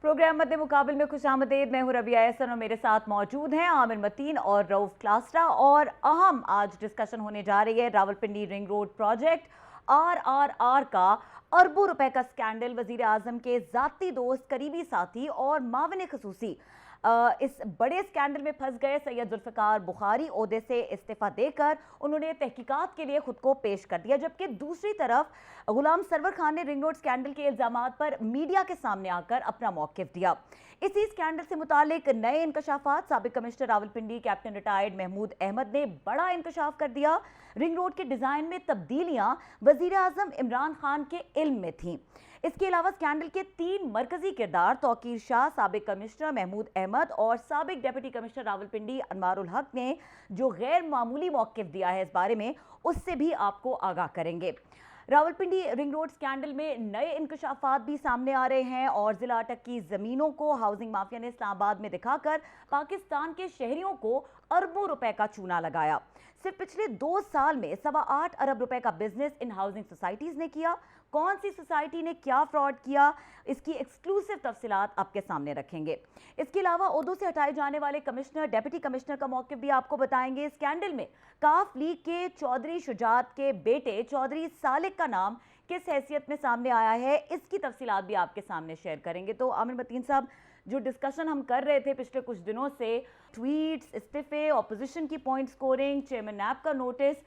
Programme मद्दे मुकाबिल में खुशामदीद। मैं हूं रबिया एहसन और मेरे साथ मौजूद हैं आमिर मतीन और रऊफ क्लास्ट्रा। और अहम आज डिस्कशन होने जा रही है Rawalpindi ring road project RRR का अरबों रुपए का स्कैंडल। वजीर आजम के जाती दोस्त, करीबी साथी और माविन खसूसी इस बड़े स्कैंडल में फंस गए। सैयद जुल्फिकार बुखारी ओहदे से इस्तीफा देकर उन्होंने तहकीकात के लिए खुद को पेश कर दिया, जबकि दूसरी तरफ गुलाम सरवर खान ने रिंग रोड स्कैंडल के इल्जामात पर मीडिया के सामने आकर अपना मौकिफ दिया। इसी स्कैंडल से मुतालिक नए इंकशाफात। साबिक commissioner Rawalpindi captain retired Mahmood Ahmed ने बड़ा इंकशाफ कर दिया। रिंग रोड के डिजाइन में तब्दीलियां वजीर आजम इमरान खान के इल्म में थीं। इसके अलावा स्कैंडल के 3 मरकजी किरदार तौकीर शाह, साबिक कमिश्नर महमूद अहमद और साबिक डिप्टी कमिश्नर रावलपिंडी अनवारुल हक ने जो गैर मामूली मौकिफ दिया है, इस बारे में उससे भी आपको आगाह करेंगे। रावलपिंडी रिंग रोड स्कैंडल में नए इंकशाफात भी सामने आ रहे हैं और जिला अटक की जमीनों को हाउसिंग माफिया ने इस्लामाबाद में दिखाकर पाकिस्तान के शहरियों को अरबों रुपए का चूना लगाया। सिर्फ पिछले 2 साल में 8.25 अरब रुपए का बिजनेस इन हाउसिंग सोसाइटीज ने किया। कौन सी सोसाइटी ने क्या फ्रॉड किया, इसकी एक्सक्लूसिव तफसीलात आपके सामने रखेंगे। इसके अलावा ओहदों से हटाए जाने वाले कमिश्नर, डिप्टी कमिश्नर का मौकिफ भी आपको बताएंगे। स्कैंडल में काफ लीग के चौधरी शुजात के बेटे चौधरी सालिक का नाम किस हैसियत में सामने आया है, इसकी तफसीलात भी आपके सामने शेयर करेंगे। तो आमिर मतीन साहब, जो डिस्कशन हम कर रहे थे पिछले कुछ दिनों से, ट्वीट्स, इस्तीफे, ऑपोजिशन की पॉइंट स्कोरिंग, चेयरमैन नैब का नोटिस,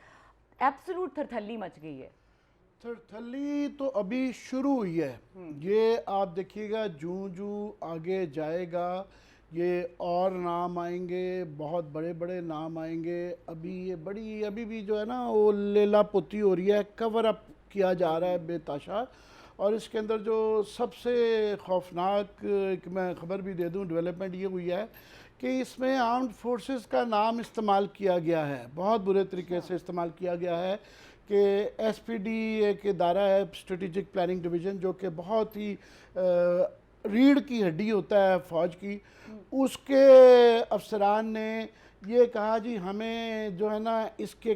एब्सोल्यूट थरथल्ली मच गई है। थरथल्ली तो अभी शुरू हुई है। ये आप देखिएगा, जूं जूं आगे जाएगा ये और नाम आएंगे, बहुत बड़े बड़े नाम आएंगे। अभी ये बड़ी अभी भी जो है ना वो लेला पोती हो रही है, कवर अप किया जा रहा है बेताशा। और इसके अंदर जो सबसे खौफनाक एक मैं ख़बर भी दे दूं, डेवलपमेंट ये हुई है कि इसमें आर्म्ड फोर्सेस का नाम इस्तेमाल किया गया है, बहुत बुरे तरीके से इस्तेमाल किया गया है कि SPD एक इदारा है, स्ट्रेटेजिक प्लानिंग डिवीज़न, जो कि बहुत ही रीढ़ की हड्डी होता है फ़ौज की। उसके अफसरान ने ये कहा जी हमें जो है ना इसके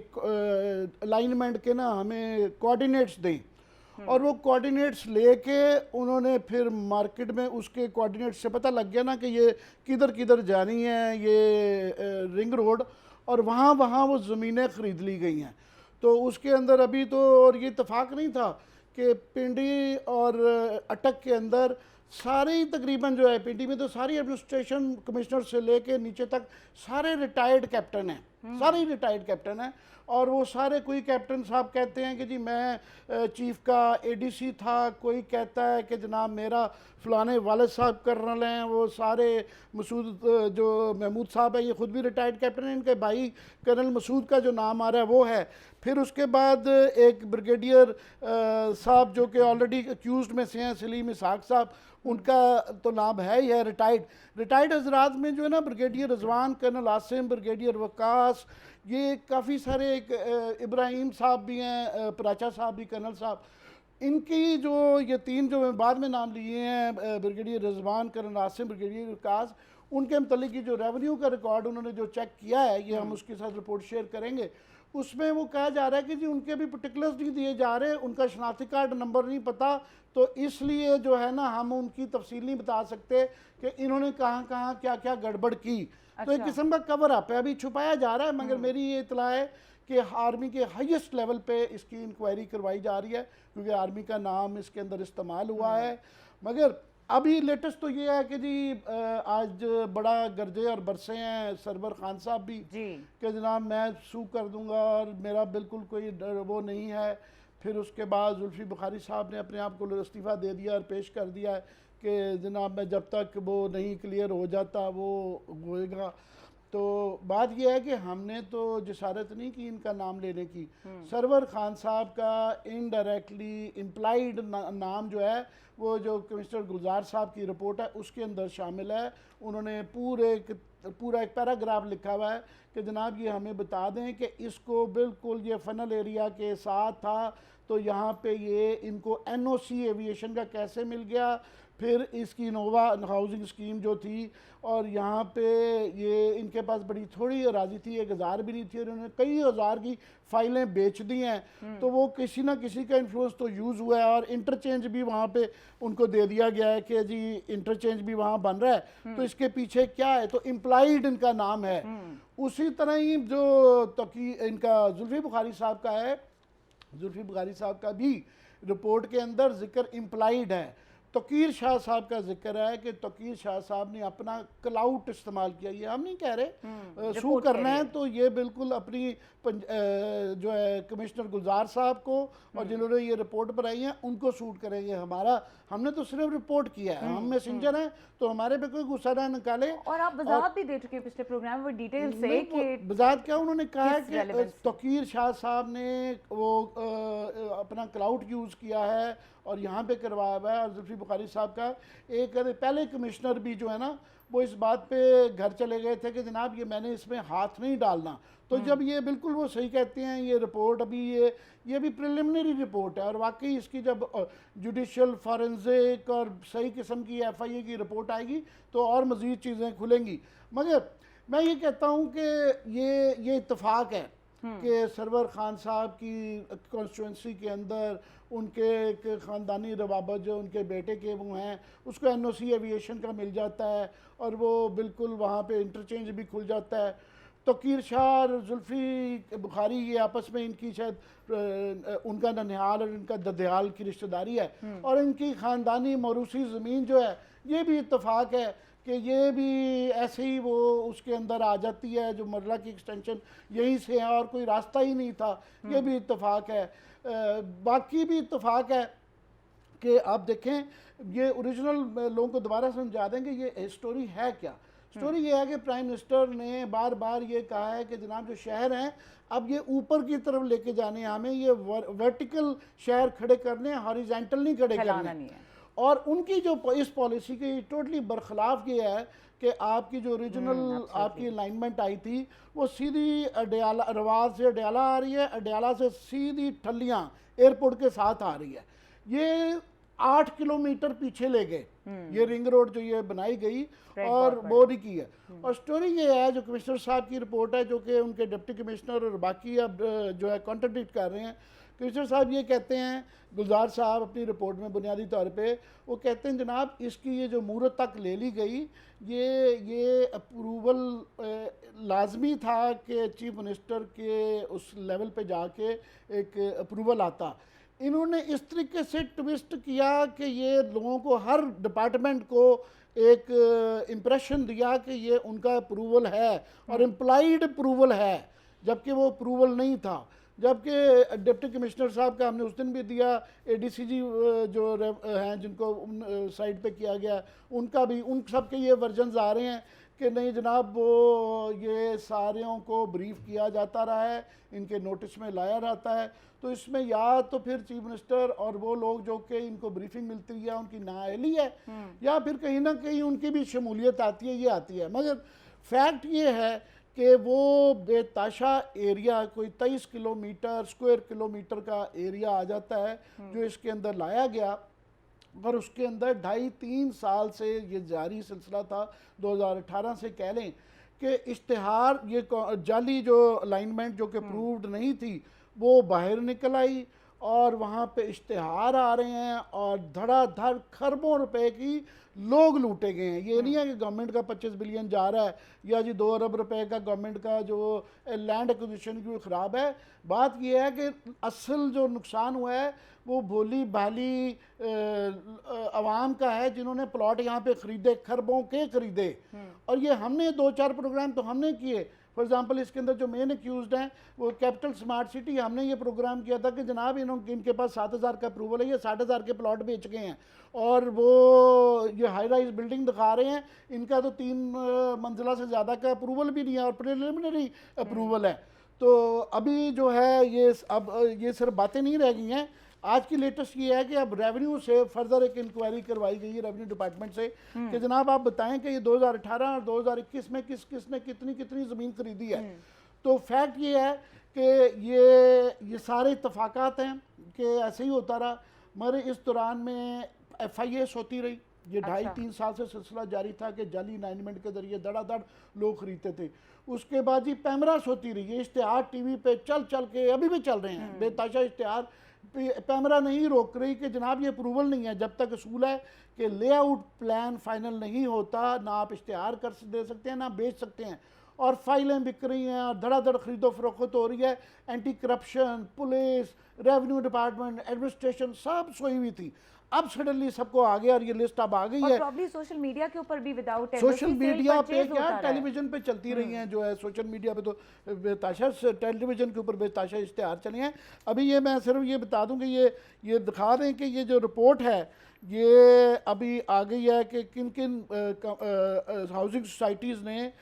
अलाइनमेंट के ना हमें कोऑर्डिनेट्स दें, और वो कोऑर्डिनेट्स लेके उन्होंने फिर मार्केट में उसके कोऑर्डिनेट्स से पता लग गया ना कि ये किधर किधर जानी है ये रिंग रोड, और वहाँ वो ज़मीनें ख़रीद ली गई हैं। तो उसके अंदर अभी तो, और ये इत्तेफाक नहीं था कि पिंडी और अटक के अंदर सारे ही तकरीबन जो है, पिंडी में तो सारी एडमिनिस्ट्रेशन कमिश्नर से लेके नीचे तक सारे रिटायर्ड कैप्टन हैं, सारे ही रिटायर्ड कैप्टन हैं। और वो सारे, कोई कैप्टन साहब कहते हैं कि जी मैं चीफ का ADC था, कोई कहता है कि जनाब मेरा फलाने वालिद साहब कर्नल हैं, वो सारे मसूद जो महमूद साहब है ये ख़ुद भी रिटायर्ड कैप्टन हैं, इनके भाई कर्नल मसूद का जो नाम आ रहा है वो है। फिर उसके बाद एक ब्रिगेडियर साहब जो कि ऑलरेडी अक्यूज़ में से हैं, सलीम इसहाक साहब, उनका तो नाम है ही है रिटायर्ड हजरात में जो है ना brigadier रजवान, colonel Asim, brigadier Waqas, ये काफ़ी सारे, एक इब्राहिम साहब भी हैं, पराचा साहब भी, कर्नल साहब, इनकी जो ये 3 जो बाद में नाम लिए हैं, brigadier रजवान, colonel Asim, brigadier Waqas, उनके मतलब की जो रेवेन्यू का रिकॉर्ड उन्होंने जो चेक किया है, ये हम उसके साथ रिपोर्ट शेयर करेंगे। उसमें वो कहा जा रहा है कि जी उनके भी पर्टिकुलर्स नहीं दिए जा रहे, उनका शनाख्ती कार्ड नंबर नहीं पता, तो इसलिए जो है ना हम उनकी तफसील नहीं बता सकते कि इन्होंने कहाँ कहाँ क्या क्या गड़बड़ की। तो एक किस्म का कवर अप है, अभी छुपाया जा रहा है। मगर मेरी ये इतला है कि आर्मी के हाईएस्ट लेवल पे इसकी इंक्वायरी करवाई जा रही है, क्योंकि आर्मी का नाम इसके अंदर इस्तेमाल हुआ है। मगर अभी लेटेस्ट तो ये है कि जी आज बड़ा गरजे और बरसे हैं सरवर खान साहब भी कि जनाब मैं सू कर दूंगा और मेरा बिल्कुल कोई वो नहीं है। फिर उसके बाद जुल्फी बुखारी साहब ने अपने आप को इस्तीफ़ा दे दिया और पेश कर दिया है कि जनाब मैं जब तक वो नहीं क्लियर हो जाता वो होएगा। तो बात यह है कि हमने तो जसारत नहीं की इनका नाम लेने की। सरवर खान साहब का इनडायरेक्टली इम्प्लाइड नाम जो है वो जो कमिश्नर गुलजार साहब की रिपोर्ट है उसके अंदर शामिल है। उन्होंने पूरा एक पैराग्राफ लिखा हुआ है कि जनाब ये हमें बता दें कि इसको बिल्कुल ये फनल एरिया के साथ था, तो यहाँ पे ये इनको NOC एविएशन का कैसे मिल गया, फिर इसकी इनोवा हाउसिंग स्कीम जो थी, और यहाँ पे ये इनके पास बड़ी थोड़ी अराजी थी, 1,000 भी नहीं थी, और उन्होंने कई हज़ार की फाइलें बेच दी हैं। तो वो किसी ना किसी का इन्फ्लुएंस तो यूज़ हुआ है, और इंटरचेंज भी वहाँ पे उनको दे दिया गया है कि जी इंटरचेंज भी वहाँ बन रहा है, तो इसके पीछे क्या है, तो इम्प्लाइड इनका नाम है। उसी तरह ही जो इनका जुल्फी बुखारी साहब का है, जुल्फी बुखारी साहब का भी रिपोर्ट के अंदर जिक्र इम्प्लाइड है। तकीर शाह साहब का जिक्र है कि तकीर शाह साहब ने अपना क्लाउट इस्तेमाल किया। ये हम नहीं कह रहे शू करना है, तो ये बिल्कुल अपनी जो है कमिश्नर गुलजार साहब को और जिन्होंने ये रिपोर्ट बनाई है उनको सूट करेंगे। हमने तो सिर्फ रिपोर्ट किया है, हम मैसेंजर हैं, तो हमारे पे कोई गुस्सा ना निकाले। और आप वजाहत भी दे चुके हैं पिछले प्रोग्राम में डिटेल से कि वजाहत क्या, उन्होंने कहा है कि तकीर शाह साहब ने वो अपना क्लाउड यूज़ किया है और यहाँ पे करवाया हुआ है। और जुल्फी बुखारी साहब का एक पहले कमिश्नर भी जो है ना, वो इस बात पे घर चले गए थे कि जनाब ये मैंने इसमें हाथ नहीं डालना। तो जब ये बिल्कुल वो सही कहते हैं, ये रिपोर्ट अभी ये भी प्रिलिमिनरी रिपोर्ट है, और वाकई इसकी जब जुडिशल फॉरेंसिक और सही किस्म की FIA की रिपोर्ट आएगी तो और मज़ीद चीज़ें खुलेंगी। मगर मैं ये कहता हूँ कि ये इत्तेफाक है कि सरवर खान साहब की कॉन्स्टिट्यूंसी के अंदर उनके एक ख़ानदानी रवाबत जो उनके बेटे के वो हैं, उसको NOC एविएशन का मिल जाता है, और वो बिल्कुल वहाँ पे इंटरचेंज भी खुल जाता है। तकीर शाह और जुल्फी बुखारी ये आपस में इनकी शायद उनका ननिहाल और इनका ददयाल की रिश्तेदारी है, और इनकी ख़ानदानी मौरूसी ज़मीन जो है ये भी इत्तेफाक है कि ये भी ऐसे ही वो उसके अंदर आ जाती है, जो मरला की एक्सटेंशन यहीं से है और कोई रास्ता ही नहीं था। ये भी इत्तेफाक है। बाकी भी इत्तेफाक है कि आप देखें, ये ओरिजिनल लोगों को दोबारा समझा देंगे ये स्टोरी है क्या। स्टोरी ये है कि प्राइम मिनिस्टर ने बार बार ये कहा है कि जनाब जो शहर हैं अब ये ऊपर की तरफ लेके जाने, हमें ये वर्टिकल शहर खड़े करने, हॉरिजेंटल नहीं खड़े करने। और उनकी जो इस पॉलिसी की टोटली बरखिलाफ ये है कि आपकी जो ओरिजिनल आपकी अलाइनमेंट आई थी वो सीधी अडयाला, रवाद से अडयाला आ रही है, अडयाला से सीधी ठल्लियाँ एयरपोर्ट के साथ आ रही है। ये 8 किलोमीटर पीछे ले गए ये रिंग रोड जो ये बनाई गई, और वो नहीं की है। और स्टोरी ये है, जो कमिश्नर साहब की रिपोर्ट है, जो कि उनके डिप्टी कमिश्नर और बाकी अब जो है कॉन्ट्रडिक्ट कर रहे हैं। कमिश्नर साहब ये कहते हैं, गुलजार साहब अपनी रिपोर्ट में बुनियादी तौर पे वो कहते हैं जनाब इसकी ये जो मुहूर्त तक ले ली गई, ये अप्रूवल लाजमी था कि चीफ मिनिस्टर के उस लेवल पे जाके एक अप्रूवल आता। इन्होंने इस तरीके से ट्विस्ट किया कि ये लोगों को, हर डिपार्टमेंट को एक इम्प्रेशन दिया कि ये उनका अप्रूवल है और इम्प्लाइड अप्रूवल है, जबकि वो अप्रूवल नहीं था। जबकि डिप्टी कमिश्नर साहब का हमने उस दिन भी दिया, ADCG जो हैं जिनको साइड पे किया गया, उनका भी, उन सब के ये वर्जन्स आ रहे हैं कि नहीं जनाब वो ये सारों को ब्रीफ किया जाता रहा है, इनके नोटिस में लाया रहता है। तो इसमें या तो फिर चीफ मिनिस्टर और वो लोग जो कि इनको ब्रीफिंग मिलती है उनकी नाअहली है, या फिर कहीं ना कहीं उनकी भी शमूलियत आती है, ये आती है। मगर फैक्ट ये है कि वो बेताशा एरिया कोई 23 किलोमीटर स्क्वायर किलोमीटर का एरिया आ जाता है जो इसके अंदर लाया गया, और उसके अंदर 2.5-3 साल से ये जारी सिलसिला था। 2018 से कह लें कि इश्तिहार, ये जाली जो अलाइनमेंट जो कि प्रूव्ड नहीं थी वो बाहर निकल आई, और वहाँ पे इश्तिहार आ रहे हैं और धड़ाधड़ खरबों रुपए की लोग लूटे गए हैं। ये नहीं है कि गवर्नमेंट का 25 बिलियन जा रहा है या जी 2 अरब रुपए का गवर्नमेंट का जो लैंड एक्विजिशन की ख़राब है। बात ये है कि असल जो नुकसान हुआ है वो भोली भाली आवाम का है, जिन्होंने प्लॉट यहाँ पे ख़रीदे, खरबों के ख़रीदे। और ये हमने 2-4 प्रोग्राम तो हमने किए। फॉर एग्जांपल इसके अंदर जो मेन एक्यूज्ड हैं वो कैपिटल स्मार्ट सिटी, हमने ये प्रोग्राम किया था कि जनाब इनके पास 7,000 का अप्रूवल है, ये 60,000 के प्लॉट बेच गए हैं, और वो ये हाई राइज बिल्डिंग दिखा रहे हैं, इनका तो 3 मंजिला से ज़्यादा का अप्रूवल भी नहीं है और प्रिलिमिनरी अप्रूवल है। तो अभी जो है ये सिर्फ बातें नहीं रह गई हैं। आज की लेटेस्ट ये है कि अब रेवेन्यू से फर्दर एक इंक्वायरी करवाई गई है रेवेन्यू डिपार्टमेंट से कि जनाब आप बताएं कि ये 2018 और 2021 में किसने कितनी ज़मीन खरीदी है। तो फैक्ट ये है कि ये सारे इत्तफाकात हैं कि ऐसे ही होता रहा, मगर इस दौरान में FIAs होती रही, ये ढाई अच्छा। 3 साल से सिलसिला जारी था कि जाली अलाइनमेंट के जरिए धड़ाधड़ लोग खरीदते थे। उसके बाद जी पैमरास होती रही है, इश्तिहार टीवी पे चल चल के अभी भी चल रहे हैं बेताशा इश्तिहार। पैमरा नहीं रोक रही कि जनाब ये अप्रूवल नहीं है, जब तक असूल है कि लेआउट प्लान फाइनल नहीं होता ना आप इश्तिहार कर दे सकते हैं ना बेच सकते हैं। और फाइलें बिक रही हैं और धड़ाधड़ खरीदो फरोख्त हो रही है। Anti corruption, police, revenue department, administration सब सोई हुई थी। अब सडनली सबको आ गया और ये लिस्ट अब आ गई और है। प्रॉब्ली सोशल मीडिया के ऊपर भी विदाउट सोशल मीडिया पे क्या टेलीविजन पे चलती रही हैं जो है, सोशल मीडिया पे तो बेताशा टेलीविजन के ऊपर बेताशा इश्तिहार चले हैं। अभी ये मैं सिर्फ ये बता दूं कि ये दिखा दें कि ये जो रिपोर्ट है ये अभी आ गई है कि किन किन हाउसिंग सोसाइटीज़ ने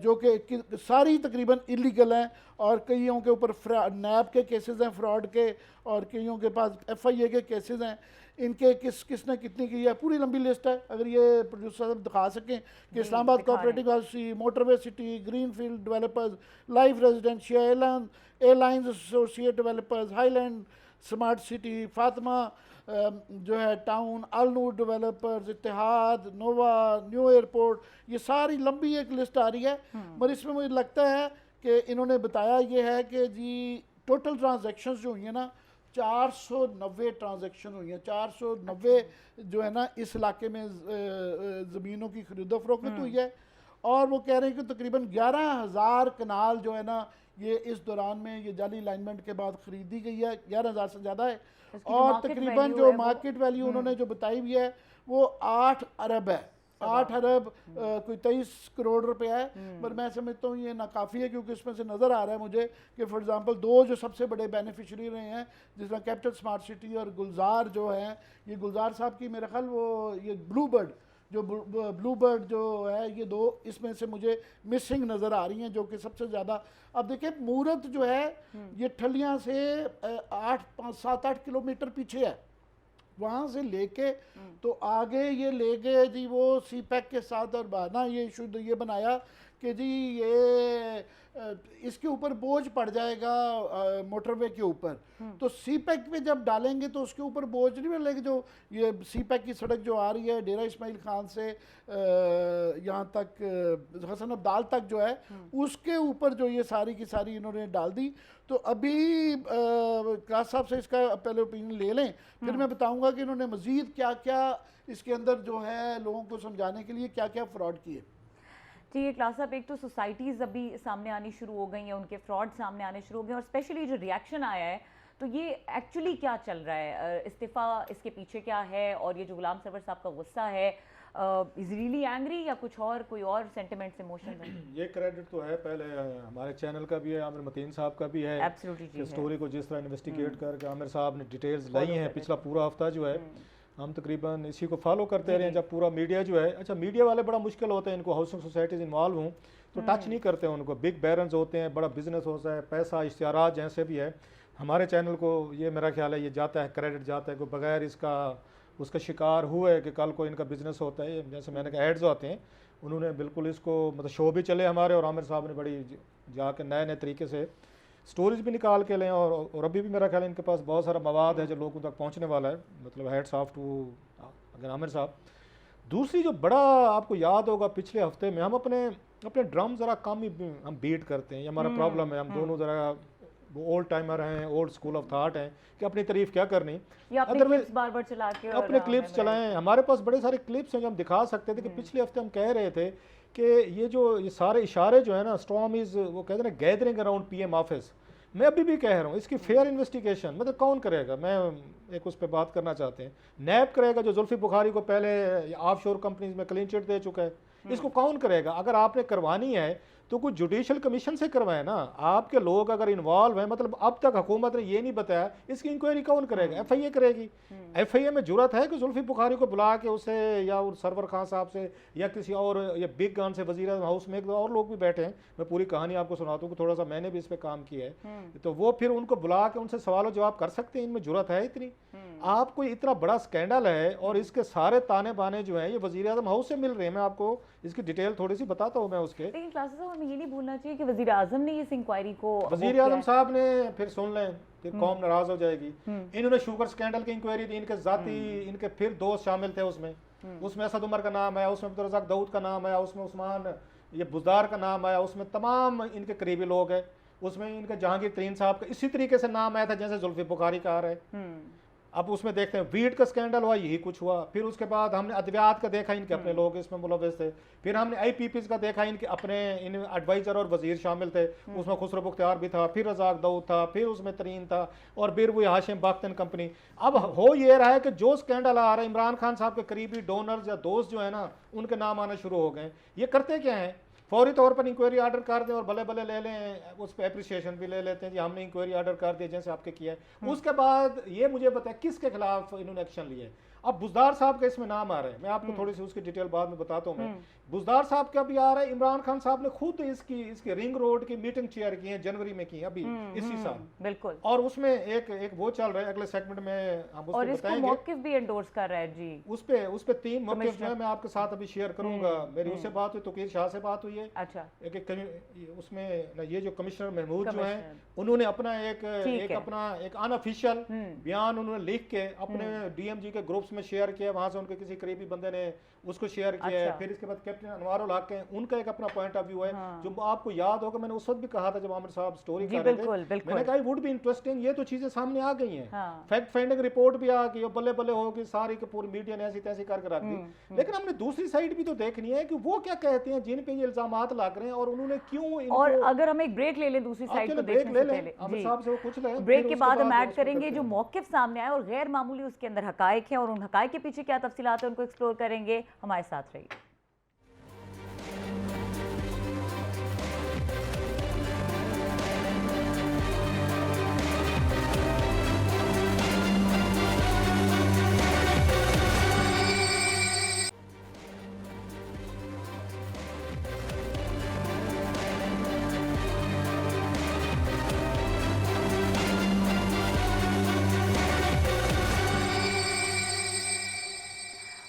जो कि सारी तकरीबन इलीगल हैं और कईयों के ऊपर नैब के केसेस हैं फ्रॉड के और कईयों के पास FIA के केसेस हैं। इनके किसने कितनी की है पूरी लंबी लिस्ट है। अगर ये प्रोड्यूसर साहब दिखा सकें कि Islamabad cooperative housing, motorway city, greenfield developers, life residential, airlines associate developers, highland smart city, Fatima जो है टाउन, अल नूर डेवलपर्स, इत्तेहाद, नोवा, न्यू एयरपोर्ट, ये सारी लंबी एक लिस्ट आ रही है। मगर इसमें मुझे लगता है कि इन्होंने बताया ये है कि जी टोटल ट्रांजैक्शंस जो हुई हैं ना 490 ट्रांजैक्शन हुई हैं। 490 जो है ना इस इलाके में ज़मीनों की खरीदो फरोख्त हुई है। और वो कह रहे हैं कि तकरीबन 11,000 कनाल जो है ना ये इस दौरान में ये जाली अलाइनमेंट के बाद खरीदी गई है। 11,000 से ज़्यादा है। और तकरीबन जो मार्केट वैल्यू उन्होंने जो बताई हुई है वो 8 अरब है। 8 अरब कोई 23 करोड़ रुपए है। पर मैं समझता हूँ ये नाकाफ़ी है क्योंकि इसमें से नज़र आ रहा है मुझे कि फॉर एग्जांपल दो जो सबसे बड़े बेनिफिशरी रहे हैं जिसमें कैपिटल स्मार्ट सिटी और गुलजार जो है, ये गुलजार साहब की मेरा ख्याल वो ये ब्लूबर्ड जो है, ये दो इसमें से मुझे मिसिंग नज़र आ रही हैं जो कि सबसे ज़्यादा। अब देखिए मूरत जो है ये ठलियाँ से 7-8 किलोमीटर पीछे है। वहाँ से लेके तो आगे ये ले गए जी वो CPEC के साथ और बहाना ये इशू ये बनाया कि जी ये इसके ऊपर बोझ पड़ जाएगा मोटरवे के ऊपर। तो CPEC पे जब डालेंगे तो उसके ऊपर बोझ नहीं मिलेगा। जो ये CPEC की सड़क जो आ रही है डेरा इस्माइल खान से यहाँ तक हसन अब्दाल तक जो है उसके ऊपर जो ये सारी की सारी इन्होंने डाल दी। तो अभी क्लास साहब से इसका पहले ओपिनियन ले लें, फिर मैं बताऊंगा कि इन्होंने मज़ीद क्या क्या इसके अंदर जो है लोगों को समझाने के लिए क्या क्या फ्रॉड किए। जी ये क्लास साहब, एक तो सोसाइटीज़ अभी सामने आनी शुरू हो गई हैं, उनके फ्रॉड सामने आने शुरू हो गए और स्पेशली जो रिएक्शन आया है तो ये एक्चुअली क्या चल रहा है, इस्तीफ़ा इसके पीछे क्या है और ये जो गुलाम सरवर साहब का गुस्सा है इज रियली एंग्री या कुछ और कोई और सेंटिमेंट्स इमोशंस हैं? ये क्रेडिट तो है पहले हमारे चैनल का भी है, आमिर मतीन साहब का भी है। एब्सोल्युटली स्टोरी को जिस तरह इन्वेस्टिगेट करके आमिर साहब ने डिटेल्स लाई हैं पिछला पूरा हफ्ता जो है हम तकरीबन इसी को फॉलो करते रहे हैं। जब पूरा मीडिया जो है, अच्छा मीडिया वाले बड़ा मुश्किल होता है इनको, हाउसिंग सोसाइटीज़ इन्वॉल्व हूँ तो टच नहीं करते उनको, बिग बैरन्स होते हैं, बड़ा बिजनेस होता है, पैसा इश्तिहारात जैसे भी है। हमारे चैनल को ये मेरा ख्याल है ये जाता है, क्रेडिट जाता है, कोई बगैर इसका उसका शिकार हुआ है कि कल को इनका बिजनेस होता है, जैसे मैंने कहा एड्स होते हैं, उन्होंने बिल्कुल इसको मतलब शो भी चले हमारे और आमिर साहब ने बड़ी जाके नए नए तरीके से स्टोरीज भी निकाल के लें और अभी भी मेरा ख्याल है इनके पास बहुत सारा मवाद है जो लोगों तक पहुंचने वाला है। मतलब हेड्स ऑफ टू अगर आमिर साहब। दूसरी जो बड़ा आपको याद होगा पिछले हफ्ते में हम अपने ड्रम ज़रा कम ही हम बीट करते हैं, ये हमारा प्रॉब्लम है। हम दोनों ज़रा वो ओल्ड टाइमर हैं, ओल्ड स्कूल ऑफ थाट हैं कि अपनी तारीफ क्या करनी, बार-बार चला के अपने क्लिप्स चलाएं। हमारे पास बड़े सारे क्लिप्स हैं जो हम दिखा सकते थे कि पिछले हफ्ते हम कह रहे थे कि ये सारे इशारे जो है ना, स्टॉर्म इज़ वो कहते हैं ना गैदरिंग अराउंड PM ऑफिस। मैं अभी भी कह रहा हूँ इसकी फेयर इन्वेस्टिगेशन मतलब कौन करेगा, मैं एक उस पर बात करना चाहते हैं। नैब करेगा जो जुल्फी बुखारी को पहले ऑफशोर कंपनीज में क्लीन चिट दे चुका है, इसको कौन करेगा? अगर आपने करवानी है तो कुछ जुडिशल कमीशन से करवाए ना। आपके लोग अगर इन्वॉल्व हैं, मतलब अब तक हुकूमत ने ये नहीं बताया, इसकी इंक्वायरी कौन करेगा? FIA करेगी। FIA में जुर्रत है कि जुल्फी बुखारी को बुला के उसे या सरवर खान साहब से या किसी और या बिग गन से, वजीर हाउस में एक दो और लोग भी बैठे हैं, मैं पूरी कहानी आपको सुनाता हूँ कि थोड़ा सा मैंने भी इस पर काम किया है, तो वो फिर उनको बुला के उनसे सवाल जवाब कर सकते हैं। इनमें जुर्रत है इतनी? आपको इतना बड़ा स्कैंडल है और इसके सारे ताने बाने जो हैं ये वजीर आजम हाउस से मिल रहे हैं। मैं आपको इसकी डिटेल थोड़ी सी बताता हूँ मैं उसके। लेकिन क्लासेस हमें ये नहीं भूलना चाहिए कि वजीर आजम ने इस इंक्वायरी को, वजीर आजम साहब ने फिर सुन लें फिर कौम नाराज हो जाएगी। इन्होंने शुगर स्कैंडल की इंक्वायरी दी, इनके जाती इनके फिर दोस्त शामिल थे उसमें, उसमें असद उमर का नाम आया, उसमें अब्दुल रज़ाक दाऊद का नाम आया, उसमें उस्मान ये बुज़दार का नाम आया, उसमें तमाम इनके करीबी लोग हैं, उसमें इनके जहांगीर तरीन साहब का इसी तरीके से नाम आया था जैसे जुल्फी बुखारी का आ रहा है। अब उसमें देखते हैं वीट का स्कैंडल हुआ, यही कुछ हुआ। फिर उसके बाद हमने अद्वियात का देखा, इनके अपने लोग इसमें मुलव्वस थे। फिर हमने IPPs का देखा, इनके अपने इन एडवाइजर और वजीर शामिल थे, उसमें खुसरो बुख्तियार भी था, फिर रज़ाक दाऊद था, फिर उसमें तरीन था, और फिर वो हाशिम बाख्तन कंपनी। अब हो ये रहा है कि जो स्कैंडल आ रहा है, इमरान खान साहब के करीबी डोनर्स या दोस्त जो है ना, उनके नाम आना शुरू हो गए। ये करते क्या है, फौरी तौर पर इंक्वायरी ऑर्डर कर दें और भले भले ले लें, उस पर अप्रिसिएशन भी ले लेते हैं जी हमने इंक्वायरी ऑर्डर कर दिया जैसे आपके किया है। उसके बाद ये मुझे बताया किसके खिलाफ इन्होंने एक्शन लिया है। अब बुज़दार साहब का इसमें नाम आ रहा है, मैं आपको थोड़ी सी उसकी डिटेल बाद में बताता हूँ। मैं बुज़दार साहब का भी आ रहा है। इमरान खान साहब ने खुद इसकी रिंग रोड की मीटिंग चेयर की है, जनवरी में की अभी इसी साल, बिल्कुल। और उसमें एक वो चल रहा है, अगले सेगमेंट में हम उसको और इसको बताएंगे। मौक़िफ़ भी एंडोर्स कर रहा है जी। उस पे 3 मौक़िफ़ जो है मैं आपके साथ अभी शेयर करूंगा। मेरी उससे बात हुई, तौकीर शाह से बात हुई है। अच्छा। उसमें ये जो कमिश्नर महमूद जो है, उन्होंने अपना एक अनऑफिशियल बयान उन्होंने लिख के अपने DMG के ग्रुप्स में शेयर किया, वहां से उनके किसी करीबी बंदे ने उसको शेयर किया है। फिर इसके बाद कैप्टन अनवार उल हक हैं, उनका एक अपना पॉइंट ऑफ व्यू है जो आपको याद होगा मैंने उस वक्त भी कहा था जब आमिर साहब स्टोरी कर रहे थे, मैंने कहा वुड बी इंटरेस्टिंग। ये तो चीजें सामने आ गई हैं, फैक्ट फाइंडिंग रिपोर्ट भी आ गई और बल्ले बल्ले होगी सारी की पूरी मीडिया ने ऐसी तैसी करके रख दी। लेकिन हमने दूसरी साइड भी तो देखनी है कि वो क्या कहते हैं जिन पे ये इल्जामात लग रहे हैं और उन्होंने क्यों। और अगर हम एक ब्रेक ले लें दूसरी साइड को देखने से पहले, आमिर साहब से वो कुछ लें, ब्रेक के बाद हम ऐड करेंगे जो मौक़िफ़ सामने आए और गैर मामूली उसके अंदर हकायक हैं और उन हकायक के पीछे क्या तफसीलात है उनको एक्सप्लोर करेंगे। हमारे साथ रहिए।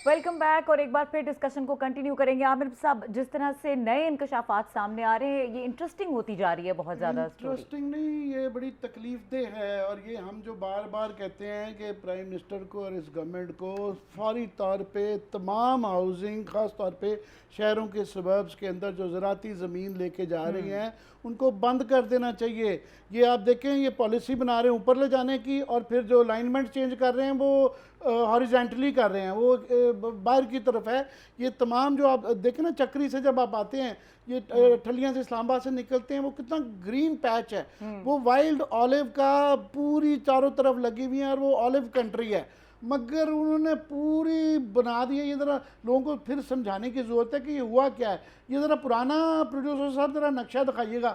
वेलकम बैक और एक बार फिर डिस्कशन को कंटिन्यू करेंगे। आमिर साहब, जिस तरह से नए इंकशाफात सामने आ रहे हैं, ये इंटरेस्टिंग होती जा रही है बहुत ज़्यादा। इंटरेस्टिंग नहीं, ये बड़ी तकलीफदेह है। और ये हम जो बार बार कहते हैं कि प्राइम मिनिस्टर को और इस गवर्नमेंट को फौरी तौर पे तमाम हाउसिंग, ख़ास तौर पे शहरों के सबर्ब्स के अंदर जो ज़राती ज़मीन लेके जा रही हैं उनको बंद कर देना चाहिए। ये आप देखें, ये पॉलिसी बना रहे हैं ऊपर ले जाने की, और फिर जो अलाइनमेंट चेंज कर रहे हैं वो हॉरिजॉन्टली कर रहे हैं, वो बाहर की तरफ है। ये तमाम जो आप देखें ना, चक्री से जब आप आते हैं, ये ठलियां से इस्लामाबाद से निकलते हैं, वो कितना ग्रीन पैच है, वो वाइल्ड ऑलिव का पूरी चारों तरफ लगी हुई है और वो ऑलिव कंट्री है। मगर उन्होंने पूरी बना दी है। ये ज़रा लोगों को फिर समझाने की ज़रूरत है कि ये हुआ क्या है। ये ज़रा पुराना प्रोड्यूसर साहब ज़रा नक्शा दिखाइएगा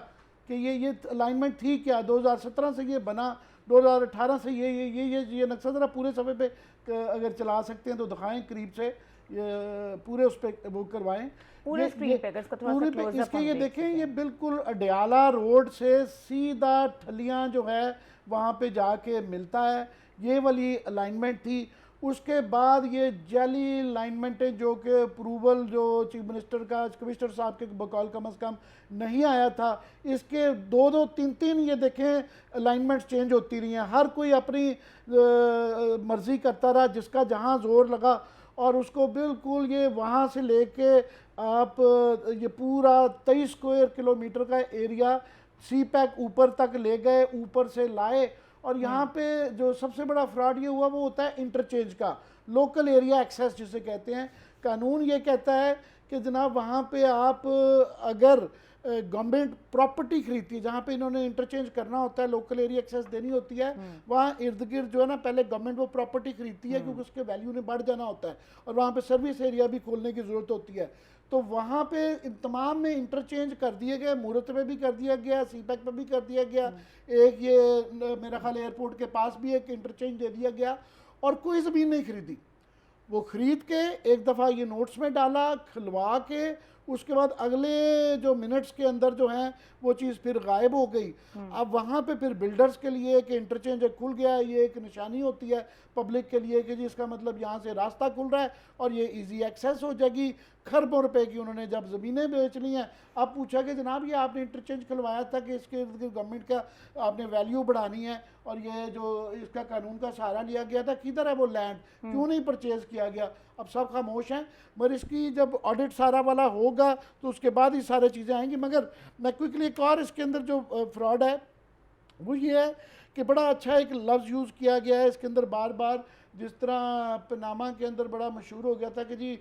कि ये अलाइनमेंट थी क्या, 2017 से ये बना, 2018 से ये नक्शा ज़रा पूरे सफ़े पे अगर चला सकते हैं तो दिखाएं करीब से, पूरे उस पर वो करवाएं पूरे स्क्रीन पे, इसका थोड़ा सा क्लोज अप इसके ये देखें, ये बिल्कुल अडयाला रोड से सीधा ठलियां जो है वहाँ पे जाके मिलता है। ये वाली अलाइनमेंट थी। उसके बाद ये जाली अलाइनमेंटें जो कि अप्रूवल जो चीफ मिनिस्टर का, कमिश्नर साहब के बकौल कम अज़ कम नहीं आया था, इसके 2-2, 3-3 ये देखें अलाइनमेंट्स चेंज होती रही हैं। हर कोई अपनी मर्ज़ी करता रहा, जिसका जहाँ ज़ोर लगा, और उसको बिल्कुल ये वहाँ से लेके आप ये पूरा 23 स्क्वायर किलोमीटर का एरिया CPEC ऊपर तक ले गए, ऊपर से लाए। और यहाँ पे जो सबसे बड़ा फ्रॉड ये हुआ वो होता है इंटरचेंज का, लोकल एरिया एक्सेस जिसे कहते हैं। कानून ये कहता है कि जनाब वहाँ पे आप अगर गवर्नमेंट प्रॉपर्टी खरीदती है, जहाँ पे इन्होंने इंटरचेंज करना होता है, लोकल एरिया एक्सेस देनी होती है, वहाँ इर्द गिर्द जो है ना, पहले गवर्नमेंट वो प्रॉपर्टी खरीदती है क्योंकि उसके वैल्यू ने बढ़ जाना होता है, और वहाँ पे सर्विस एरिया भी खोलने की ज़रूरत होती है। तो वहाँ पे तमाम में इंटरचेंज कर दिए गए, मूर्त पे भी कर दिया गया, CPEC पे भी कर दिया गया, एक ये मेरा ख्याल एयरपोर्ट के पास भी एक इंटरचेंज दे दिया गया, और कोई ज़मीन नहीं खरीदी। वो ख़रीद के एक दफ़ा ये नोट्स में डाला, खिलवा के उसके बाद अगले जो मिनट्स के अंदर जो है वो चीज़ फिर गायब हो गई। अब वहाँ पे फिर बिल्डर्स के लिए कि इंटरचेंज खुल गया, ये एक निशानी होती है पब्लिक के लिए कि जी इसका मतलब यहाँ से रास्ता खुल रहा है और ये इजी एक्सेस हो जाएगी। खरबों रुपए की उन्होंने जब ज़मीनें बेच ली हैं, अब पूछा कि जनाब ये आपने इंटरचेंज खुलवाया था कि इसके गवर्नमेंट का आपने वैल्यू बढ़ानी है और ये जो इसका कानून का सहारा लिया गया था, किधर है वो लैंड, क्यों नहीं परचेज़ किया गया? अब सब खामोश हैं। मगर इसकी जब ऑडिट सारा वाला होगा तो उसके बाद ही सारी चीज़ें आएंगी। मगर मैं क्विकली एक और इसके अंदर जो फ्रॉड है वो ये है कि बड़ा अच्छा एक लफ्ज़ यूज़ किया गया है इसके अंदर बार बार, जिस तरह पनामा के अंदर बड़ा मशहूर हो गया था कि जी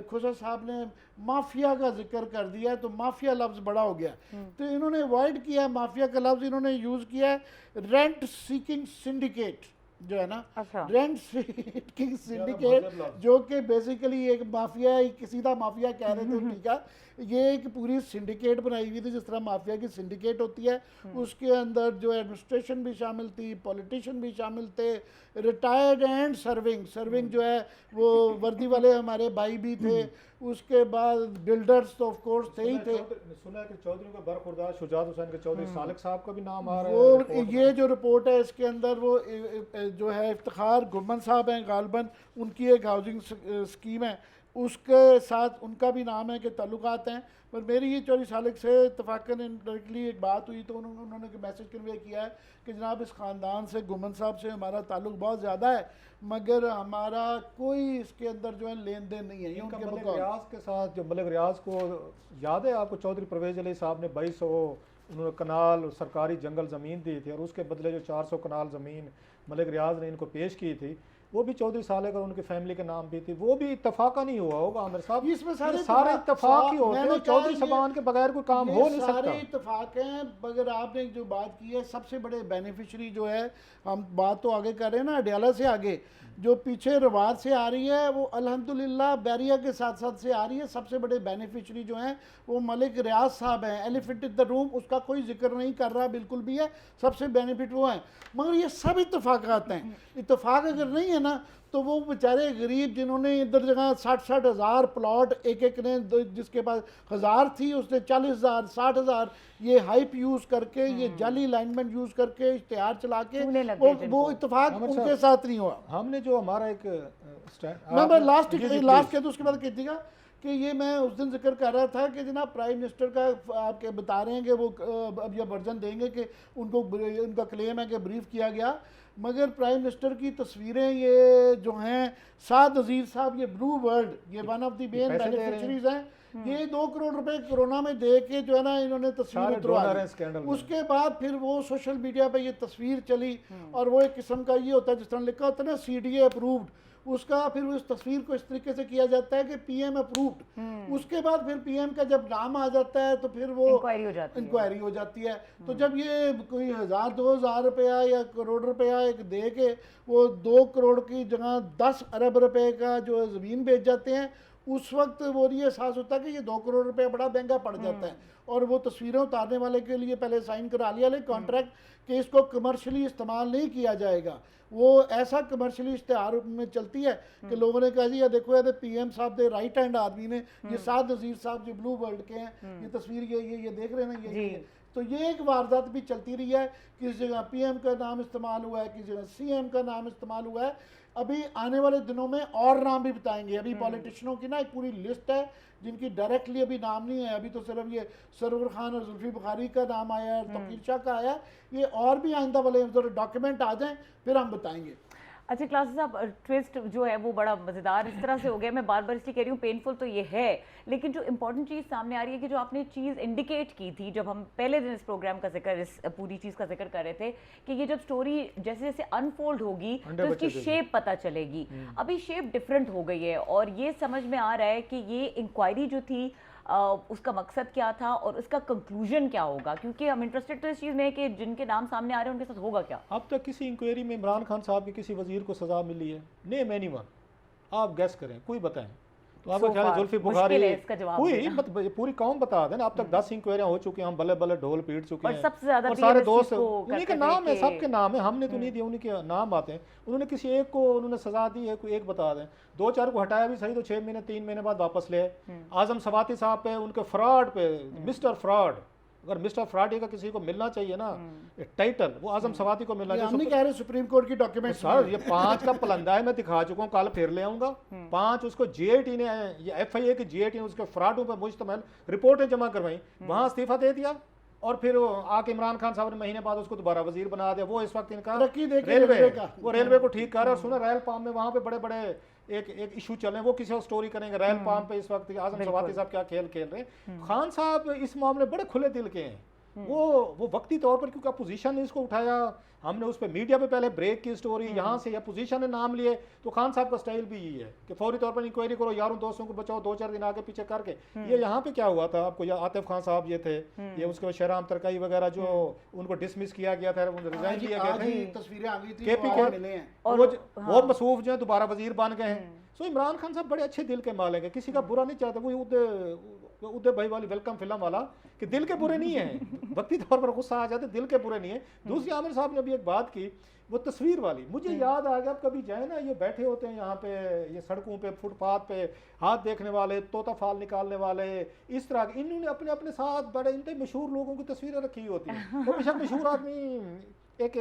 खुशा साहब ने माफिया का जिक्र कर दिया है तो माफिया लफ्ज़ बड़ा हो गया। तो इन्होंने अवॉइड किया माफिया का लफ्ज़, इन्होंने यूज़ किया है रेंट सीकिंग सिंडिकेट, जो है ना, अच्छा। रेंट सीकिंग सिंडिकेट, जो कि बेसिकली एक माफिया है, सीधा माफिया कह रहे थे ठीक है। ये एक पूरी सिंडिकेट बनाई हुई थी जिस तरह माफिया की सिंडिकेट होती है, उसके अंदर जो एडमिनिस्ट्रेशन भी शामिल थी, पॉलिटिशियन भी शामिल थे, रिटायर्ड एंड सर्विंग जो है वो वर्दी वाले हमारे भाई भी थे, उसके बाद बिल्डर्स तो ऑफ कोर्स थे ही थे। सुना है कि चौधरी का बरखुरदार शुजात हुसैन के चौधरी सालिक साहब का भी नाम आ रहा है वो ये जो रिपोर्ट है इसके अंदर वो जो है इफ्तिखार गुरमन साहब हैं गालबन, उनकी एक हाउसिंग स्कीम है, उसके साथ उनका भी नाम है कि ताल्लुकात हैं। पर मेरी ही चौधरी सालिक से इतफाक़न इनडायरेक्टली एक बात हुई तो उन्होंने मैसेज कन्वे किया है कि जनाब इस ख़ानदान से गुरमन साहब से हमारा ताल्लुक बहुत ज़्यादा है, मगर हमारा कोई इसके अंदर जो है लेन देन नहीं है। ये उनके मलिक रियाज के साथ, जो मलिक रियाज को याद है आपको, चौधरी परवेज अली साहब ने 2200 उन्होंने कनाल सरकारी जंगल ज़मीन दी थी और उसके बदले जो 400 कनाल ज़मीन मलिक रियाज ने इनको पेश की थी वो भी चौधरी सालिक और उनकी फैमिली के नाम भी थी, वो भी इत्तफाक़ा नहीं हुआ होगा आमिर साहब। इसमें सारे इत्तफाक ही होते हैं, चौधरी साहब के बगैर कोई काम हो नहीं सकता। सारे इत्तफाक हैं। मगर आपने जो बात की है सबसे बड़े बेनिफिशरी जो है, हम बात तो आगे कर रहे हैं ना अडियाला से आगे, जो पीछे रवाद से आ रही है वो अल्हम्दुलिल्लाह बैरिया के साथ साथ से आ रही है। सबसे बड़े बेनिफिशरी जो हैं वो मलिक रियाज साहब हैं। एलिफेंट इन द रूम उसका कोई जिक्र नहीं कर रहा बिल्कुल भी है, सबसे बेनिफिट वो हैं। मगर ये सब इत्तफाक़ात हैं। इत्तफाक अगर नहीं है ना तो वो बेचारे गरीब जिन्होंने इधर जगह 60-60 हज़ार प्लॉट एक ने, जिसके पास 1000 थी उसने 40,000 60,000 ये हाइप यूज़ करके, ये जाली अलाइनमेंट यूज़ करके, इश्तिहार चला के वो इत्तफाक उनके साथ नहीं हुआ। हमने जो हमारा एक मैं लास्ट के तो उसके बाद कीजिएगा कि ये मैं उस दिन जिक्र कर रहा था कि जनाब प्राइम मिनिस्टर का आपके बता रहे हैं कि वो अब ये वर्जन देंगे कि उनका क्लेम है कि ब्रीफ किया गया, मगर प्राइम मिनिस्टर की तस्वीरें ये जो हैं साद अजीज साहब, ये ब्लू वर्ल्ड, ये one of the main beneficiaries हैं। ये 2 करोड़ रुपए कोरोना में दे के जो है ना इन्होंने तस्वीर उतरवा दी। उसके बाद फिर वो सोशल मीडिया पे ये तस्वीर चली और वो एक किस्म का ये होता है जिस तरह लिखा होता है ना CDA अप्रूव्ड, उसका फिर उस तस्वीर को इस तरीके से किया जाता है कि PM अप्रूव्ड। उसके बाद फिर PM का जब नाम आ जाता है तो फिर वो इंक्वायरी हो जाती है। तो जब ये कोई 1000-2000 रुपया या करोड़ रुपया एक दे के वो 2 करोड़ की जगह 10 अरब रुपए का जो ज़मीन बेच जाते हैं, उस वक्त वो ये एहसास होता है कि ये 2 करोड़ रुपया बड़ा महंगा पड़ जाता है। और वो तस्वीरें उतारने वाले के लिए पहले साइन करा लिया कॉन्ट्रैक्ट कि इसको कमर्शियली इस्तेमाल नहीं किया जाएगा। वो ऐसा कमर्शियली इश्तिहार में चलती है कि लोगों ने कहा जी ये देखो ये PM साहब दे राइट हैंड आदमी ने, ये साद नज़ीर साहब जो ब्लू वर्ल्ड के हैं, ये तस्वीर ये देख रहे हैं ना, ये तो ये एक वारदात भी चलती रही है। किसी जगह PM का नाम इस्तेमाल हुआ है, किसी जगह CM का नाम इस्तेमाल हुआ है। अभी आने वाले दिनों में और नाम भी बताएंगे। अभी पॉलिटिशियनों की ना एक पूरी लिस्ट है जिनकी डायरेक्टली अभी नाम नहीं है। अभी तो सिर्फ ये सरवर खान और जुल्फी बुखारी का नाम आया है, तकीर शाह का आया। ये और भी आइंदा वाले डॉक्यूमेंट आ जाएं फिर हम बताएंगे। अच्छा क्लासेस साहब, ट्विस्ट जो है वो बड़ा मज़ेदार इस तरह से हो गया, मैं बार बार इसलिए कह रही हूँ पेनफुल तो ये है, लेकिन जो इंपॉर्टेंट चीज़ सामने आ रही है कि जो आपने चीज़ इंडिकेट की थी जब हम पहले दिन इस प्रोग्राम का जिक्र, इस पूरी चीज़ का जिक्र कर रहे थे कि ये जब स्टोरी जैसे जैसे अनफोल्ड होगी तो इसकी शेप पता चलेगी। अभी शेप डिफरेंट हो गई है और ये समझ में आ रहा है कि ये इंक्वायरी जो थी उसका मकसद क्या था और उसका कंक्लूजन क्या होगा, क्योंकि हम इंटरेस्टेड तो इस चीज़ में है कि जिनके नाम सामने आ रहे हैं उनके साथ होगा क्या। अब तक किसी इंक्वायरी में इमरान खान साहब के किसी वजीर को सज़ा मिली है? नेम एनीवन, आप गैस करें, कोई बताएं तो आपका So ख्याल है far, जुल्फी मुश्किल बुखारी है इसका जवाब हुई देना। मत पूरी कौम बता दें, अब तक 10 इंक्वायरियां हो चुकी हैं, हम बल्ले बल्ले ढोल पीट चुके और हैं। सबसे ज्यादा और सारे PMSC दोस्त को उन्हीं के करते थे नाम है, कि- सबके नाम है, हमने तो नहीं दिए, उन्हीं के नाम आते हैं। उन्होंने किसी एक को उन्होंने सजा दी है, कोई एक बता दें, 2-4 को हटाया भी सही तो 6 महीने 3 महीने बाद वापस ले आए। आजम सवाती साहब पे, उनके फ्रॉड पे, मिस्टर फ्रॉड, अगर मिस्टर फ्रॉडी का किसी को मिलना चाहिए ना एक टाइटल, वो आजम सवाती को मिलना ये हम नहीं चाहिए। कह रहे सुप्रीम कोर्ट की डॉक्यूमेंट्स सर ये 5 का पलंदा है, मैं दिखा चुका हूँ, कल फिर ले आऊंगा। 5 उसको GIT ने, ये FIA की GIT ने उसके फ्रॉडों पर मुश्तमिल रिपोर्टें जमा करवाई, वहां इस्तीफा दे दिया और फिर वो आके इमरान खान साहब ने महीने बाद उसको दोबारा वजीर बना दिया। वो इस वक्त इनका तरक्की देके रेलवे रेलवे का। वो रेलवे को ठीक कर रहा है। सुना रेल पाम में वहां पे बड़े बड़े एक इशू चल रहे हैं, वो किसी और स्टोरी करेंगे। रेल पाम पे इस वक्त आजम सवाती साहब क्या खेल खेल रहे हैं। खान साहब इस मामले बड़े खुले दिल के हैं। वो वक्ती तौर पर क्योंकि अपोजिशन ने इसको उठाया, हमने उस पर मीडिया पे पहले ब्रेक की स्टोरी, यहाँ से अपोजिशन ने नाम लिए, तो खान साहब का स्टाइल भी यही है कि फौरी तौर पर इंक्वायरी करो, यारों दोस्तों को बचाओ, 2-4 दिन आगे पीछे करके। ये यहाँ पे क्या हुआ था आपको, या आतिफ खान साहब ये थे, ये उसके बाद शहराम तरकाई वगैरह जो उनको डिसमिस किया गया था, रिजाइन दिया गया आज था। ही तस्वीरें आ गई थी, KP वो के आज मिले हैं। और वो मसूफ जो है दोबारा वजीर बन गए हैं। सो इमरान खान साहब बड़े अच्छे दिल के मालिक हैं, किसी का बुरा नहीं चाहते। वो उदय भाई वाली वेलकम फिल्म वाला कि दिल के बुरे नहीं हैं, वक्ती तौर पर गुस्सा आ जाते, दिल के बुरे नहीं है। दूसरी आमिर साहब ने अभी एक बात की, वो तस्वीर वाली मुझे याद आ गया। अब कभी जाए ना, ये बैठे होते हैं यहाँ पे, ये सड़कों पे, फुटपाथ पे, हाथ देखने वाले, तोता फाल निकालने वाले, इस तरह के, इन्होंने अपने अपने साथ बड़े इंतहाई मशहूर लोगों की तस्वीरें रखी होती हैं। वो बेशक मशहूर आदमी एक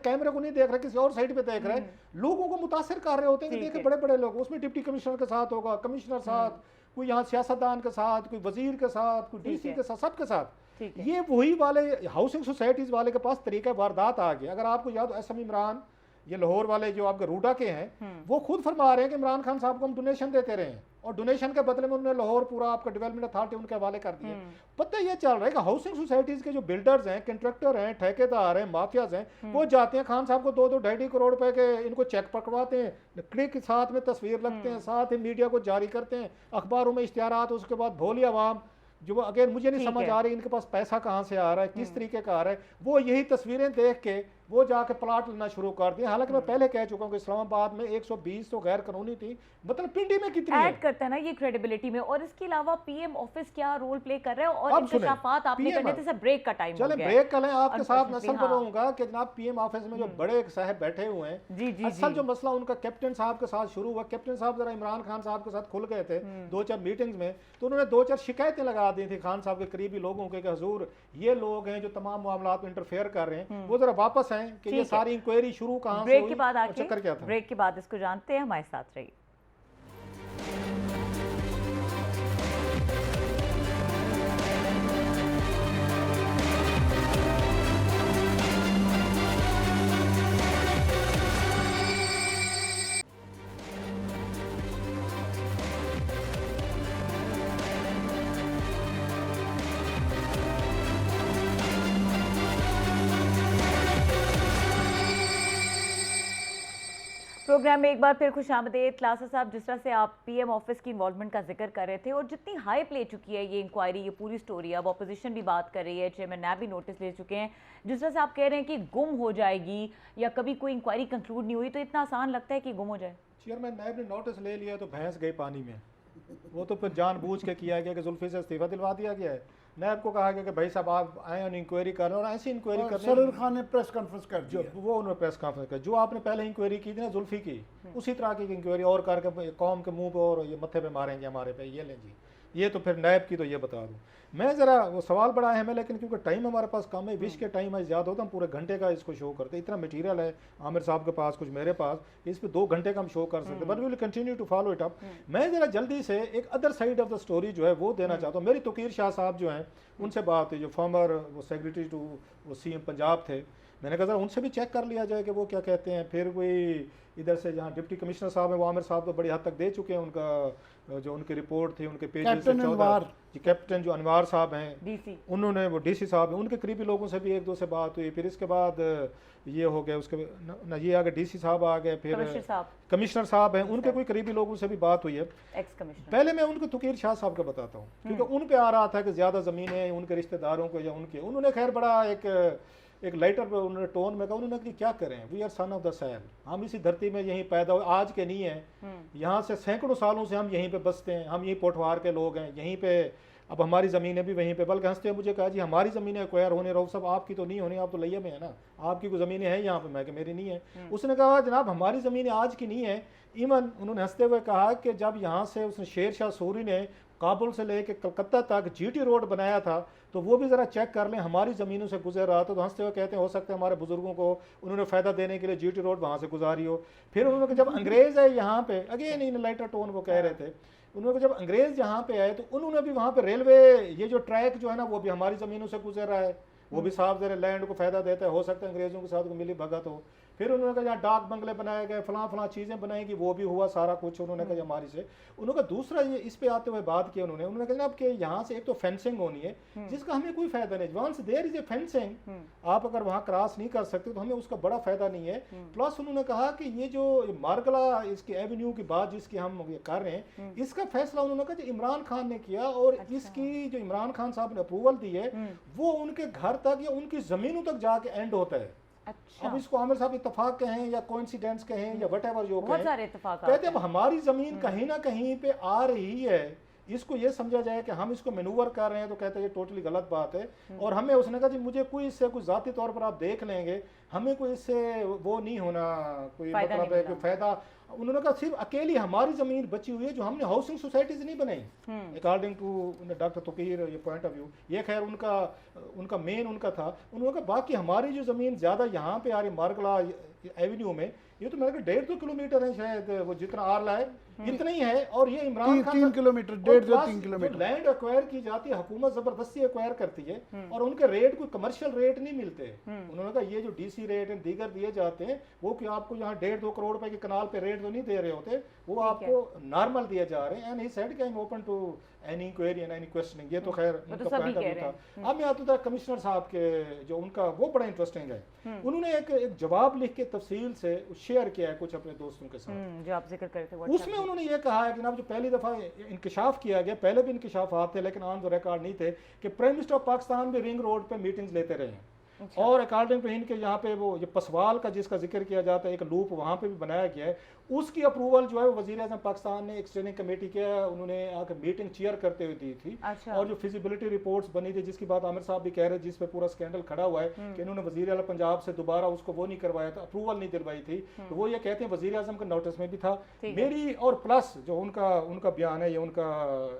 कैमरे को नहीं देख रहे, किसी और साइड पे देख रहे, लोगों को मुतासिर कर रहे होते हैं कि देखे बड़े बड़े लोग, उसमें डिप्टी कमिश्नर के साथ होगा, कमिश्नर साथ, कोई यहाँ सियासतदान के साथ, कोई वजीर के साथ, कोई DC के साथ, सबके साथ। ये वही वाले हाउसिंग सोसाइटीज वाले के पास तरीका वारदात आ गया। अगर आपको याद हो, SM इमरान, ये लाहौर वाले जो आपके रूडा के हैं, वो खुद फरमा रहे हैं कि इमरान खान साहब को हम डोनेशन देते रहे हैं और डोनेशन के बदले में उन्होंने लाहौर पूरा आपका डेवलपमेंट अथॉरिटी उनके हवाले कर दिया। पता ये चल रहा है कि हाउसिंग सोसाइटीज के जो बिल्डर्स हैं, कंट्रैक्टर हैं, ठेकेदार हैं, माफियाज हैं, वो जाते हैं खान साहब को 2-2-2.5 करोड़ रुपए के इनको चेक पकड़वाते हैं, लकड़ी के साथ में तस्वीर लगते हैं, साथ ही मीडिया को जारी करते हैं, अखबारों में इश्तिहारात, उसके बाद भोली आवाम जो अगर मुझे नहीं समझ आ रही इनके पास पैसा कहाँ से आ रहा है, किस तरीके का आ रहा है, वो यही तस्वीरें देख के वो जाके प्लाट लेना शुरू कर दिया। हालांकि मैं पहले कह चुका हूँ कि इस्लामाबाद में 120 तो गैर कानूनी थी, मतलब पिंडी में कितनी है? ऐड करता है ना ये क्रेडिबिलिटी में। और इसके अलावा PM ऑफिस क्या रोल प्ले कर रहा है, और अब सुने, इंकशाफात आपने PM करने थे, सब ब्रेक का टाइम हो चले गया ब्रेक कर लें, आपके साथ मैं Unfortunately, असल पर रहूंगा कि जनाब PM ऑफिस में जो बड़े साहब बैठे हुए हैं, जी जी असल जी जो मसला उनका कैप्टन साहब के साथ शुरू हुआ। कैप्टन साहब जरा इमरान खान साहब के साथ खुल गए थे 2-4 मीटिंग्स में, तो उन्होंने 2-4 शिकायतें लगा दी थी खान साहब के करीबी लोगों के कि हुजूर ये लोग हैं जो तमाम मामलात में इंटरफेयर कर रहे हैं, वो जरा वापस आए कि ये सारी इंक्वायरी शुरू कहाँ से ब्रेक हुई के बाद और चक्कर क्या आके था। ब्रेक के बाद इसको जानते हैं, हमारे साथ रहिए। प्रोग्राम में एक बार फिर खुशामदीद। क्लासा साहब, जिस तरह से आप PM ऑफिस की इन्वॉल्वमेंट का जिक्र कर रहे थे और जितनी हाइप ले चुकी है ये इंक्वायरी, ये पूरी स्टोरी, अब अपोजिशन भी बात कर रही है, चेयरमैन नैब भी नोटिस ले चुके हैं, जिस तरह से आप कह रहे हैं कि गुम हो जाएगी या कभी कोई इंक्वायरी कंक्लूड नहीं हुई, तो इतना आसान लगता है कि गुम हो जाए? चेयरमैन नैब ने नोटिस ले लिया तो भैंस गई पानी में। वो तो फिर जानबूझ के किया गया कि जुल्फी से इस्तीफा दिलवा दिया गया है। नैब को कहा गया कि भाई साहब आप आए और इंक्वायरी कर रहे हैं, और ऐसी इंक्वायरी कर रहे सरूर खान ने प्रेस कॉन्फ्रेंस कर जो दिया। वो उन्होंने प्रेस कॉन्फ्रेंस कर, जो आपने पहले इंक्वायरी की थी ना जुल्फी की, उसी तरह की इंक्वायरी और करके कौम के मुंह पे और ये मत्थे पे मारेंगे हमारे पे, ये लें जी। ये तो फिर नैब की तो ये बता दूं मैं, ज़रा वो सवाल बड़ा अहम है, लेकिन क्योंकि टाइम हमारे पास कम है, विश के टाइम आज ज़्यादा होता हम पूरे घंटे का इसको शो करते, इतना मटेरियल है आमिर साहब के पास, कुछ मेरे पास, इस पे 2 घंटे का हम शो कर सकते, but we will continue to follow it up. मैं ज़रा जल्दी से एक other side of the story जो है वो देना चाहता हूँ। मेरी तोकीर शाह साहब जो हैं उनसे बात हुई, जो फॉर्मर वो सेक्रेटरी टू वो CM पंजाब थे, मैंने कहा उनसे भी चेक कर लिया जाए कि वो क्या कहते हैं। फिर कोई इधर से जहाँ डिप्टी कमिश्नर साहब हैं वो आमिर साहब तो बड़ी हद तक दे चुके हैं, उनका जो उनकी रिपोर्ट थी उनके पेज कैप्टन अनवार, जी कैप्टन जो अनवार साहब हैं DC उन्होंने, वो DC साहब हैं, उनके करीबी लोगों से भी 1-2 से बात हुई। फिर इसके बाद ये हो गया, उसके न ये आ गए DC साहब आ गए, फिर कमिश्नर साहब हैं उनके कोई करीबी लोगों से भी बात हुई है। एक्स कमिश्नर, पहले मैं उनको तोकीर शाह साहब का बताता हूँ, क्योंकि उन पे आ रहा था कि ज़्यादा ज़मीनें उनके रिश्तेदारों को या उनके, उन्होंने खैर बड़ा एक लाइटर पे उन्होंने टोन में कहा, उन्होंने कि क्या करें, we are son of the soil, हम इसी धरती में यहीं पैदा हुए, आज के नहीं हैं, यहाँ से सैकड़ों सालों से हम यहीं पे बसते हैं, हम यहीं पोठवार के लोग हैं, यहीं पे अब हमारी ज़मीनें भी वहीं पे, बल्कि हंसते हैं मुझे कहा जी हमारी ज़मीनें एक्वायर होने रहो सब, आपकी तो नहीं होनी, आप तो लैया में है ना, आपकी कोई ज़मीनें हैं यहाँ पे, मैं कि मेरी नहीं है। उसने कहा जनाब हमारी ज़मीनें आज की नहीं है, इवन उन्होंने हंसते हुए कहा कि जब यहाँ से उसने शेर शाह सूरी ने काबुल से लेके कलकत्ता तक जीटी रोड बनाया था, तो वो भी ज़रा चेक कर लें, हमारी ज़मीनों से गुजर रहा था। तो हंसते हुए कहते हैं हो सकता है हमारे बुजुर्गों को उन्होंने फ़ायदा देने के लिए जीटी रोड वहाँ से गुजारी हो। फिर उन्होंने जब अंग्रेज़ आए यहाँ पे, अगेन इन लाइटर टोन वो कह रहे थे, उन्होंने जब अंग्रेज़ यहाँ पे आए तो उन्होंने भी वहाँ पे रेलवे ये जो ट्रैक जो है ना वो भी हमारी ज़मीनों से गुजर रहा है, वो भी साफ ज़रा लैंड को फ़ायदा देता है, हो सकता है अंग्रेज़ों के साथ मिली भगत हो। फिर उन्होंने कहा यहाँ डाक बंगले बनाए गए, फलां चीज़ें बनाएगी, वो भी हुआ सारा कुछ, उन्होंने कहा हमारी से। उन्होंने कहा दूसरा ये इस पे आते हुए बात की उन्होंने कहा अब कि यहाँ से एक तो फेंसिंग होनी है जिसका हमें कोई फायदा नहीं, once there is a fencing, आप अगर वहाँ क्रॉस नहीं कर सकते तो हमें उसका बड़ा फायदा नहीं है। प्लस उन्होंने कहा कि ये जो मार्गला इसकी एवेन्यू की बात जिसकी हम ये कर रहे हैं, इसका फैसला उन्होंने कहा जो इमरान खान ने किया, और इसकी जो इमरान खान साहब ने अप्रूवल दी है वो उनके घर तक या उनकी ज़मीनों तक जाके एंड होता है। अच्छा। अब इसको आमिर साहब इत्तेफाक कहें या कोइंसिडेंस कहें या व्हाटएवर जो बहुत सारे इत्तेफाक कहते हैं अब हमारी ज़मीन कहीं ना कहीं पे आ रही है, इसको ये समझा जाए कि हम इसको मैनूवर कर रहे हैं, तो कहते हैं ये टोटली गलत बात है। और हमें उसने कहा जी मुझे कोई इससे कोई ज़ाती तौर पर आप देख लेंगे, हमें कोई इससे वो नहीं होना, कोई मतलब है कोई फ़ायदा। उन्होंने कहा सिर्फ अकेली हमारी ज़मीन बची हुई है जो हमने हाउसिंग सोसाइटीज़ नहीं बनाई, अकॉर्डिंग टू डॉक्टर तुकीर ये पॉइंट ऑफ व्यू, ये खैर उनका मेन उनका था। उन्होंने कहा बाकी हमारी जो ज़मीन ज़्यादा यहाँ पे आ रही मार्गला एवेन्यू में, ये तो मेरे 1.5-2 किलोमीटर है शायद, वो जितना आरला है इतना ही है। और ये Imran Khan 3 kilometre 1.5-3 kilometre land acquire की जाती है, हुकूमत जबरदस्ती एक्वायर करती है और उनके रेट कोई कमर्शियल रेट नहीं मिलते। उन्होंने कहा ये जो डीसी रेट है दीगर दिए जाते हैं वो कि आपको यहाँ 1.5-2 करोड़ रुपए के कनाल पे रेट तो नहीं दे रहे होते, वो आपको नॉर्मल दिए जा रहे हैं। एंड ही सेड कि I am open to any query and any questioning, ये तो खैर उनका पॉइंट ऑफ व्यू था। अब मैं आता था कमिश्नर साहब के जो उनका वो बड़ा इंटरेस्टिंग है, उन्होंने एक जवाब लिख के तफसील से शेयर किया है कुछ अपने दोस्तों के साथ जो आप जिक्र करते हैं। उसमें उन्होंने ये कहा है कि जनाब जो पहली दफ़ा इंकशाफ किया गया, पहले भी इंकशाफात थे लेकिन ऑन द रिकॉर्ड नहीं थे, कि प्राइम मिनिस्टर ऑफ पाकिस्तान भी रिंग रोड पे मीटिंग्स लेते रहे हैं। अच्छा। और अकॉर्डिंग टू इनके यहाँ पे वो ये पसवाल का जिसका जिक्र किया जाता है एक लूप वहाँ पे भी बनाया गया है, उसकी अप्रूवल जो है वज़ीर आज़म पाकिस्तान ने एक स्टेयरिंग कमेटी के उन्होंने आकर मीटिंग चेयर करते हुए दी थी। अच्छा। और जो फिजिबिलिटी रिपोर्ट्स बनी थी जिसकी बात आमिर साहब भी कह रहे हैं, जिस पे पूरा स्कैंडल खड़ा हुआ है कि इन्होंने वज़ीर आला पंजाब से दोबारा उसको वो नहीं करवाया था, अप्रूवल नहीं दिलवाई थी, तो वो ये कहते हैं वज़ीर आज़म का नोटिस में भी था मेरी, और प्लस जो उनका बयान है, ये उनका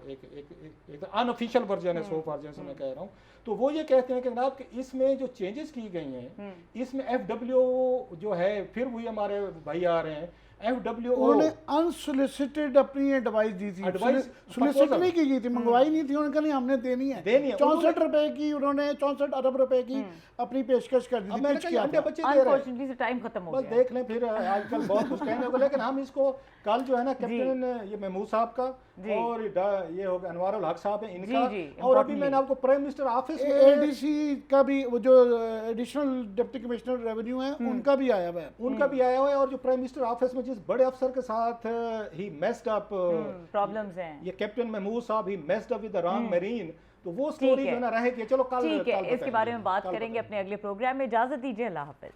एक अनऑफिशियल वर्जन है सो फार जैसे मैं कह रहा हूँ, तो वो ये कहते हैं कि जनाब कि इसमें जो चेंजेस की गई हैं, इसमें FW जो है, फिर वही हमारे भाई आ रहे हैं FW, उन्होंने अनसोलिसिटेड अपनी एडवाइस दी थी, सोलिसिट नहीं की गई थी, मंगवाई नहीं थी, उन्होंने कहा नहीं हमने देनी है 64 रुपए की, उन्होंने 64 अरब रुपए की अपनी पेशकश कर दी थी। अनफॉर्चुनेटली टाइम खत्म हो गया, देख लें फिर आजकल बहुत कुछ कहने को, लेकिन हम इसको कल जो है ना कैप्टन ये महमूद साहब का और ये हो गया अनवार उल हक साहब है इनका, और अभी मैंने आपको प्राइम मिनिस्टर ऑफिस में ADC का भी वो जो एडिशनल डिप्टी कमिश्नर रेवेन्यू है उनका भी आया हुआ है, और जो प्राइम मिनिस्टर ऑफिस में जिस बड़े अफसर के साथ ही मेस्ड अप प्रॉब्लम्स हैं, ये कैप्टन महमूद साहब he messed up with the wrong marine, तो वो स्टोरी जो है ना रहेगी। चलो कल ठीक है, इसके बारे में बात करेंगे अपने अगले प्रोग्राम में। इजाजत दीजिए, अल्लाह हाफिज।